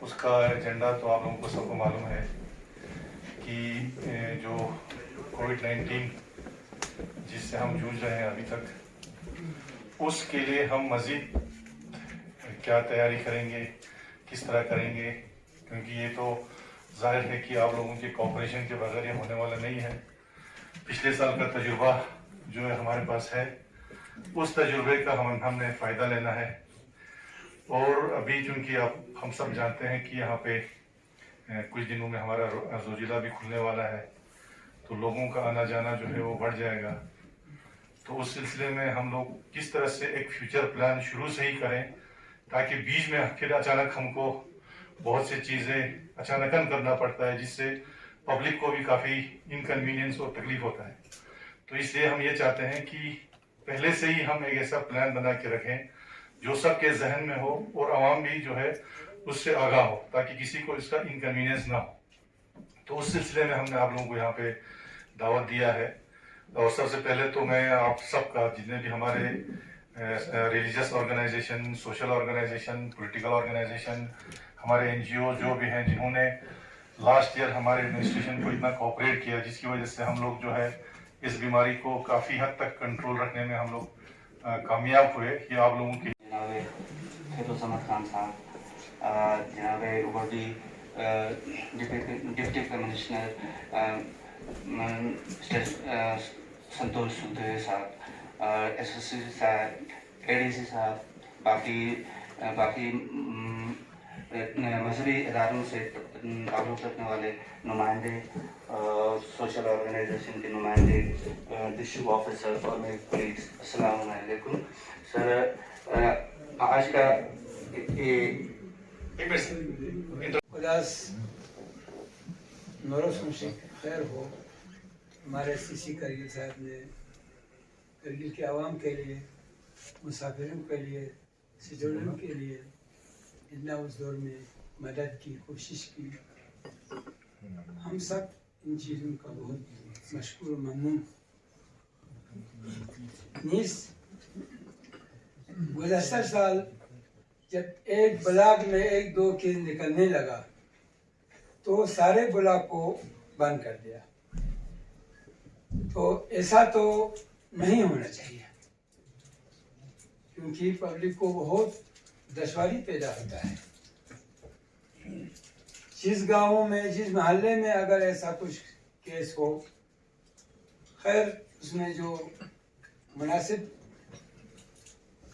उसका एजेंडा तो आप लोगों को सबको मालूम है कि जो कोविड-19 जिससे हम जूझ रहे हैं अभी तक, उसके लिए हम मज़ीद क्या तैयारी करेंगे, किस तरह करेंगे, क्योंकि ये तो जाहिर है कि आप लोगों के कोऑपरेशन के बगैर ये होने वाला नहीं है। पिछले साल का तजुर्बा जो है हमारे पास है, उस तजुर्बे का हमने फ़ायदा लेना है। और अभी चूँकि हम सब जानते हैं कि यहाँ पे कुछ दिनों में हमारा ज़ोजिला भी खुलने वाला है, तो लोगों का आना जाना जो है वो बढ़ जाएगा। तो उस सिलसिले में हम लोग किस तरह से एक फ्यूचर प्लान शुरू से ही करें, ताकि बीच में फिर अचानक हमको बहुत सी चीज़ें अचानकन करना पड़ता है, जिससे पब्लिक को भी काफ़ी इनकन्वीनियंस और तकलीफ होता है। तो इसलिए हम ये चाहते हैं कि पहले से ही हम एक ऐसा प्लान बना के रखें जो सबके जहन में हो और आवाम भी जो है उससे आगाह हो, ताकि किसी को इसका इनकन्वीनियंस ना हो। तो उस सिलसिले में हमने आप लोगों को यहाँ पे दावत दिया है। और सबसे पहले तो मैं आप सबका, जितने भी हमारे religious organisation, social organisation, political organisation, हमारे एनजीओ जो भी हैं, जिन्होंने लास्ट ईयर हमारे एडमिनिस्ट्रेशन को इतना कोऑपरेट किया, जिसकी वजह से हम लोग जो है इस बीमारी को काफ़ी हद तक कंट्रोल रखने में हम लोग कामयाब हुए। ये आप लोगों की जनाब खैरुल समद खान साहब, जनाब उबरदी डिप्टी कमिश्नर संतोष सुधे साहब, एसएससी साहब, एडीसी साहब, बाकी मजहबी इदारों से ताल्लुक़ रखने वाले नुमाइंदे, सोशल ऑर्गेनाइजेशन के नुमाइंदे, डिस्ट्रिक्ट ऑफिसर और मेरे कलीग्स, अस्सलाम वालेकुम सर। आज का उदास नौरोज़ से खैर हो। हमारे सीसी करगिल साहब ने करगिल के आवाम के लिए, मुसाफिरों के लिए, स्टूडेंट के लिए इतना उस दौर में मदद की कोशिश की। हम सब इन चीज़ों का बहुत मशकूर ममनून। गुज़श्ता साल जब एक ब्लॉक में 1-2 केस निकलने लगा तो सारे ब्लॉक को बंद कर दिया। तो ऐसा तो नहीं होना चाहिए, क्योंकि पब्लिक को बहुत दुश्वारी पैदा होता है। जिस गाँव में, जिस मोहल्ले में अगर ऐसा कुछ केस हो, खैर उसमें जो मुनासिब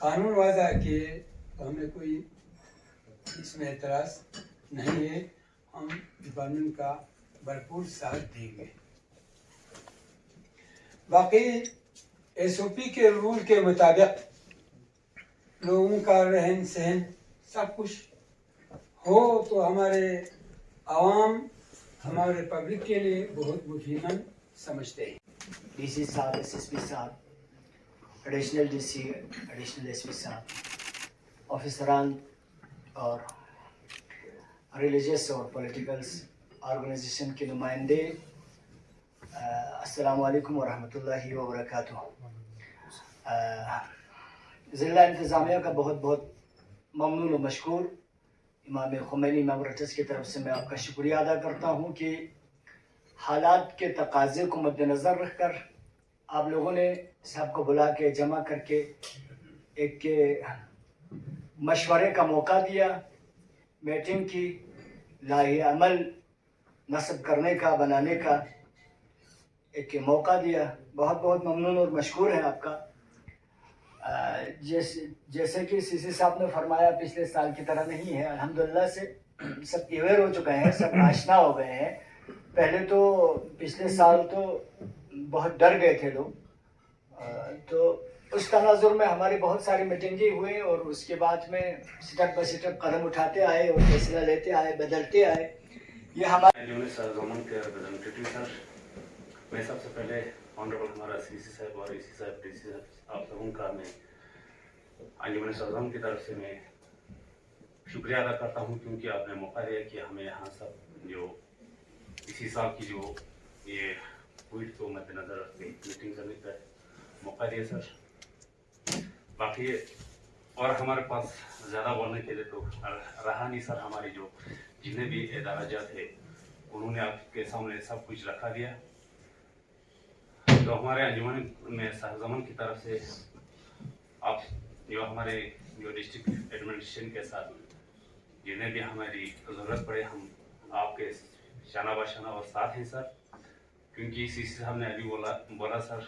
कानून वाज़ा किए तो हमें कोई इसमें एतराज़ नहीं है। हम डिपार्टमेंट का भरपूर साथ देंगे। बाकी एसओपी के रूल के मुताबिक लोगों का रहन सहन सब कुछ हो तो हमारे आवाम, हमारे पब्लिक के लिए बहुत मुफीद समझते हैं। डीसी साहब, एसएसपी साहब, एडिशनल डीसी, एडिशनल एसपी साहब, ऑफिसरान और रिलीजियस और पॉलिटिकल्स ऑर्गेनाइजेशन के नुमाइंदे, अस्सलाम वालेकुम वरहमतुल्लाहि वबरकातुहू। ज़िला इंतज़ामिया का बहुत बहुत ममनून व मशकूर। इमाम खुमैनी मेमोरेटस की तरफ से मैं आपका शुक्रिया अदा करता हूँ कि हालात के तकाज़े को मद्देनज़र रख कर आप लोगों ने सबको बुला के जमा करके एक मशवरे का मौका दिया, मीटिंग की, लाहे अमल नस्ब करने का, बनाने का एक मौका दिया। बहुत बहुत ममनून और मशकूर है आपका। जैसे कि सीसी साहब ने फरमाया, पिछले साल की तरह नहीं है। अल्हम्दुलिल्लाह से सब अवेयर हो चुके हैं, सब आशना हो गए हैं। पहले तो पिछले साल तो बहुत डर गए थे लोग, तो उस तनाजुर में हमारी बहुत सारी मीटिंगें हुई और उसके बाद में स्टेप बाय स्टेप कदम उठाते आए और फैसला लेते आए, बदलते आए। ये हमारे मैं सबसे पहले ऑनरेबल हमारा सीसी साहब और एसी साहब, डीसी साहब, आप सबों का मैं अंजुमन सज़म की तरफ से मैं शुक्रिया अदा करता हूँ, क्योंकि आपने मौका दिया कि हमें यहाँ सब जो इसी साल की जो ये कोविड को मद्देनज़र रख के मीटिंग करने का मौका दिया सर। बाकी और हमारे पास ज़्यादा बोलने के लिए तो रहा नहीं सर। हमारी जो जितने भी इदारा थे उन्होंने आपके सामने सब कुछ रखा दिया। तो हमारे अंजुमन में सहजमन की तरफ से आप जो हमारे जो डिस्ट्रिक्ट एडमिनिस्ट्रेशन के साथ जिन्हें भी हमारी ज़रूरत पड़े हम आपके शाना बाशाना और साथ हैं सर। क्योंकि सीसी साहब ने अभी बोला सर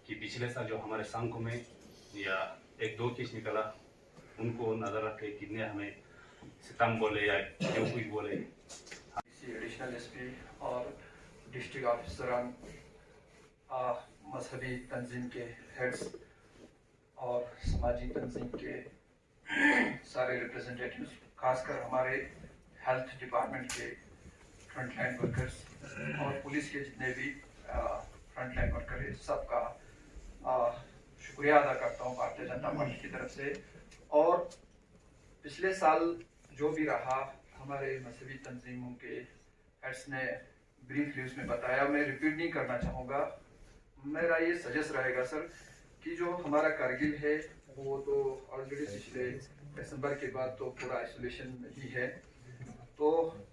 कि पिछले साल जो हमारे संघ में या 1-2 केस निकला उनको नज़र रख के कितने हमें सितम बोले या जो कुछ बोले। एडिशनल एसपी और डिस्ट्रिक्ट ऑफिसरान, मजहबी तंजीम के हेड्स और समाजी तंजीम के सारे रिप्रेजेंटेटिव्स, खासकर हमारे हेल्थ डिपार्टमेंट के फ्रंटलाइन वर्कर्स और पुलिस के जितने भी फ्रंटलाइन वर्कर है, सबका शुक्रिया अदा करता हूँ भारतीय जनता पार्टी की तरफ से। और पिछले साल जो भी रहा हमारे मजहबी तंजीमों के हेड्स ने ब्रीफली उसमें बताया, मैं रिपीट नहीं करना चाहूँगा। मेरा ये सजेस्ट रहेगा सर कि जो हमारा कारगिल है वो तो ऑलरेडी पिछले दिसंबर के बाद तो पूरा आइसोलेशन में ही है, तो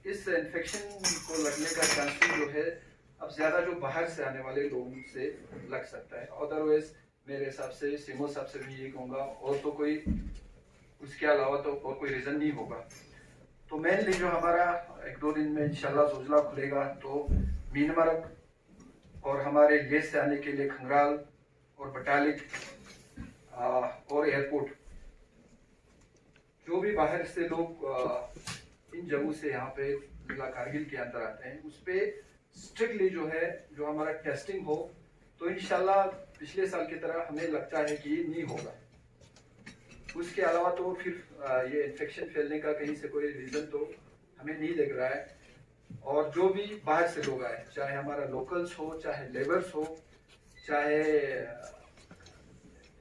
इस इन्फेक्शन को लगने का चांसेस जो है अब ज़्यादा जो बाहर से आने वाले लोगों से लग सकता है। अदरवाइज मेरे हिसाब से सीमो साहब से भी ये कहूँगा, और तो कोई उसके अलावा तो और कोई रीज़न नहीं होगा। तो मेनली जो हमारा 1-2 दिन में इंशाल्लाह जोजला खुलेगा तो मीनमर्ग और हमारे लेस से आने के लिए खंगराल और बटालिक और एयरपोर्ट, जो भी बाहर से लोग इन जगहों से यहाँ पे जिला कारगिल के अंदर आते हैं उस पर स्ट्रिक्टली जो है जो हमारा टेस्टिंग हो, तो इंशाल्लाह पिछले साल की तरह हमें लगता है कि नहीं होगा। उसके अलावा तो फिर ये इन्फेक्शन फैलने का कहीं से कोई रीज़न तो हमें नहीं लग रहा है। और जो भी बाहर से लोग आए, चाहे हमारा लोकल्स हो, चाहे लेबर्स हो, चाहे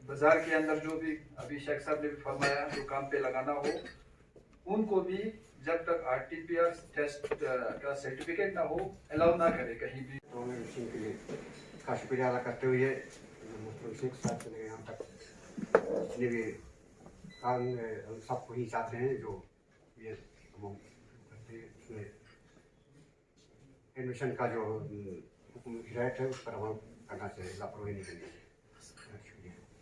बाजार के अंदर जो भी अभी शेख साहब ने भी फरमाया जो काम पे लगाना हो, उनको भी जब तक RT-PCR टेस्ट का सर्टिफिकेट ना हो अलाउ ना करे कहीं भी। तो मैं मिशन के लिए का शुक्रिया अदा करते हुए मुस्तफा शेख साहब से यहाँ तक जितने भी काम हम सबको ही चाहते हैं जो ये हम करते हैं उसमें एडमिशन का जो हुक्म हिदायत है उस पर हम करना चाहिए, लापरवाही नहीं करनी चाहिए।